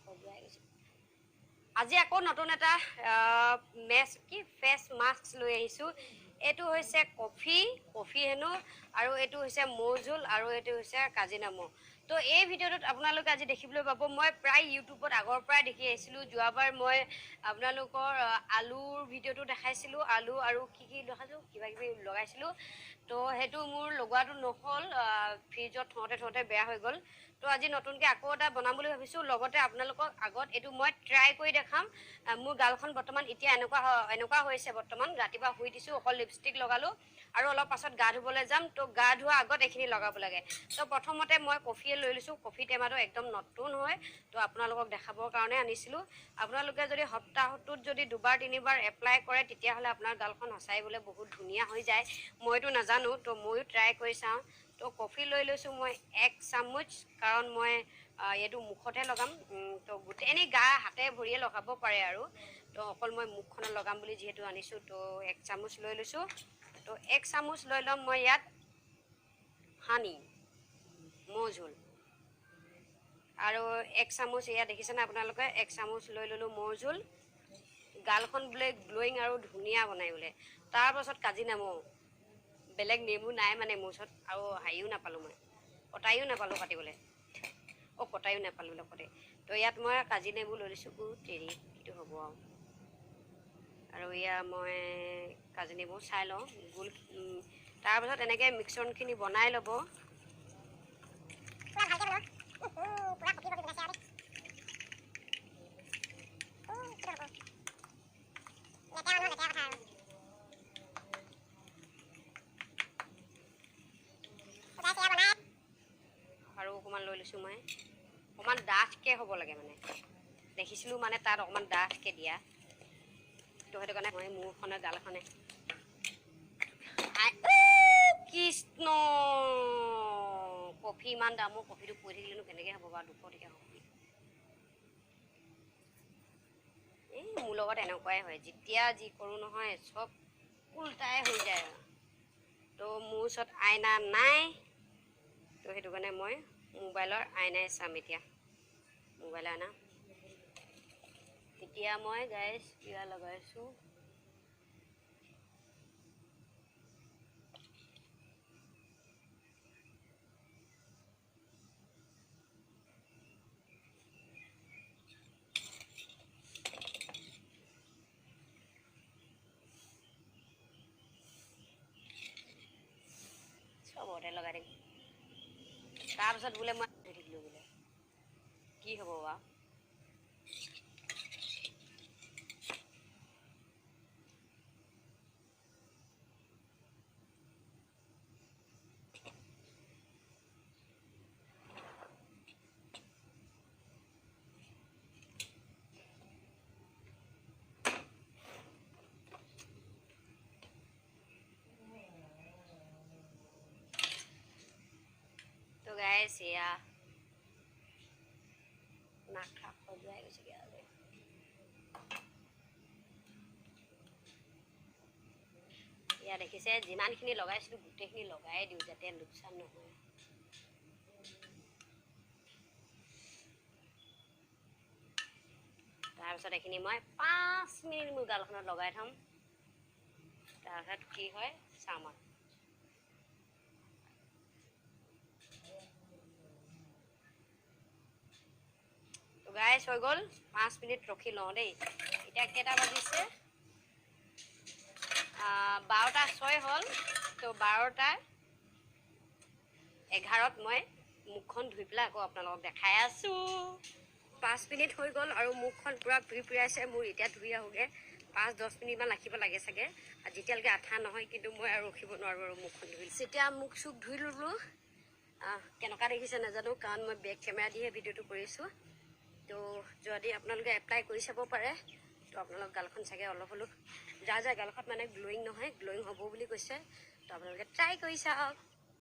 খজুৱাই গৈছে আজি আকৌ নতুন এটা ফেচ মাস্ক লৈ আহিছোঁ এইটো হৈছে কফি হেনো আৰু এইটো হৈছে মৌজোল আৰু এইটো হৈছে কাজিনেমু তো এই ভিডিঅ'টোত আপোনালোকে আজি দেখিবলৈ পাব মই প্ৰায় ইউটিউবত আগৰ পৰাই দেখি আহিছিলোঁ যোৱাবাৰ মই আপোনালোকৰ আলুৰ ভিডিঅ'টো দেখাইছিলোঁ আলু আৰু কি দেখাইছিলোঁ কিবা কিবি লগাইছিলোঁ তো সেইটো মোৰ লগোৱাটো নহ'ল ফ্ৰিজত থওঁতে বেয়া হৈ গ'ল তো আজি নতুনকৈ আকৌ এটা বনাম বুলি ভাবিছোঁ লগতে আপোনালোকক আগত এইটো মই ট্ৰাই কৰি দেখাম মোৰ গালখন বৰ্তমান এতিয়া এনেকুৱা হৈছে বৰ্তমান ৰাতিপুৱা শুই দিছোঁ অকল লিপষ্টিক লগালোঁ আৰু অলপ পাছত গা ধুবলৈ যাম তো গা ধোৱা আগত এইখিনি লগাব লাগে তো প্ৰথমতে মই কফিয়ে লৈ লৈছোঁ কফি টেমাটো একদম নতুন হয় তো আপোনালোকক দেখাবৰ কাৰণে আনিছিলোঁ আপোনালোকে যদি সপ্তাহটোত যদি দুবাৰ তিনিবাৰ এপ্লাই কৰে তেতিয়াহ'লে আপোনাৰ গালখন সঁচাই বোলে বহুত ধুনীয়া হৈ যায় মইতো নাজানো তো ময়ো ট্ৰাই কৰি চাওঁ তো কফি লৈ লৈছোঁ মই 1 চামুচ কাৰণ মই এইটো মুখতে লগাম তো গোটেই এনেই গা হাতে ভৰিয়ে লগাব পাৰে আৰু তো অকল মই মুখখনত লগাম বুলি যিহেতু আনিছোঁ তো 1 চামুচ লৈ লৈছোঁ তো 1 চামুচ লৈ ল'ম মই ইয়াত হানি মৌজোল আৰু 1 চামুচ ইয়াত দেখিছেনে আপোনালোকে 1 চামুচ লৈ ল'লোঁ মৌজোল গালখন বোলে গ্ল'য়িং আৰু ধুনীয়া বনাই বোলে তাৰপাছত কাজিনেমু বেলেগ নেমু নাই মানে মোৰ ওচৰত আৰু হাৰিও নাপালোঁ মই কটায়ো নাপালোঁ কাটিবলৈ কটায়ো নাপালোঁ লগতে তো ইয়াত মই কাজিনেমু লৈ লৈছোঁ তেৰি এইটো হ'ব আৰু ইয়াৰ মই কাজিনেমু চাই লওঁ গোল তাৰপাছত এনেকৈ মিক্সৰণখিনি বনাই ল'ব আৰু অকণমান লৈ লৈছোঁ মই অকণমান ডাঠকৈ হ'ব লাগে মানে দেখিছিলোঁ মানে তাত অকণমান ডাঠকৈ দিয়া তো সেইটো কাৰণে মই মোৰখনে গালখনে কৃষ্ণ কফি ইমান দামো কফিটো পৰি থাকিলেনো কেনেকৈ হ'ব বাৰু 200 টকীয়া কফি এই মোৰ লগত এনেকুৱাই হয় যেতিয়া যি কৰোঁ নহয় চব উল্টাই হৈ যায় তো মোৰ ওচৰত আইনা নাই তো সেইটো কাৰণে মই মোবাইলৰ আইনাই চাম এতিয়া মোবাইলৰ আইনা এতিয়া মই গাইজ কিবা লগাইছোঁ চবতে লগাই দিম তাৰপিছত বোলে মই থাকিলোঁ বোলে কি হ'ব বাৰু তো গাইজ এয়া নাক ঠাক খজুৱাই গৈছেগৈ আৰু এয়া দেখিছে যিমানখিনি লগাইছিলোঁ গোটেইখিনি লগাই দিওঁ যাতে লোকচান নহয় তাৰপিছত এইখিনি মই 5 মিনিট মোৰ গালখনত লগাই থ'ম তাৰপিছত কি হয় চাম আৰু তো গাইজ হৈ গ'ল 5 মিনিট ৰখি লওঁ দেই এতিয়া কেইটা বাজিছে 12:06 হ'ল তো 12:11ত মই মুখখন ধুই পেলাই আকৌ আপোনালোকক দেখাই আছোঁ 5 মিনিট হৈ গ'ল আৰু মুখখন পূৰা পিৰিপিৰাইছে মোৰ এতিয়া ধুই আহোঁগৈ 5-10 মিনিটমান ৰাখিব লাগে চাগে যেতিয়ালৈকে আঠা নহয় কিন্তু মই আৰু ৰখিব নোৱাৰোঁ আৰু মুখখন ধুই যেতিয়া মুখ চুখ ধুই ল'লোঁ কেনেকুৱা দেখিছে নাজানো কাৰণ মই বেক কেমেৰা দিহে ভিডিঅ'টো কৰিছোঁ তো যদি আপোনালোকে এপ্লাই কৰি চাব পাৰে তো আপোনালোক গালখন চাগে অলপ হ'লেও যাৰ গালখন মানে গ্ল'য়িং নহয় গ্ল'য়িং হ'ব বুলি কৈছে তো আপোনালোকে ট্ৰাই কৰি চাওক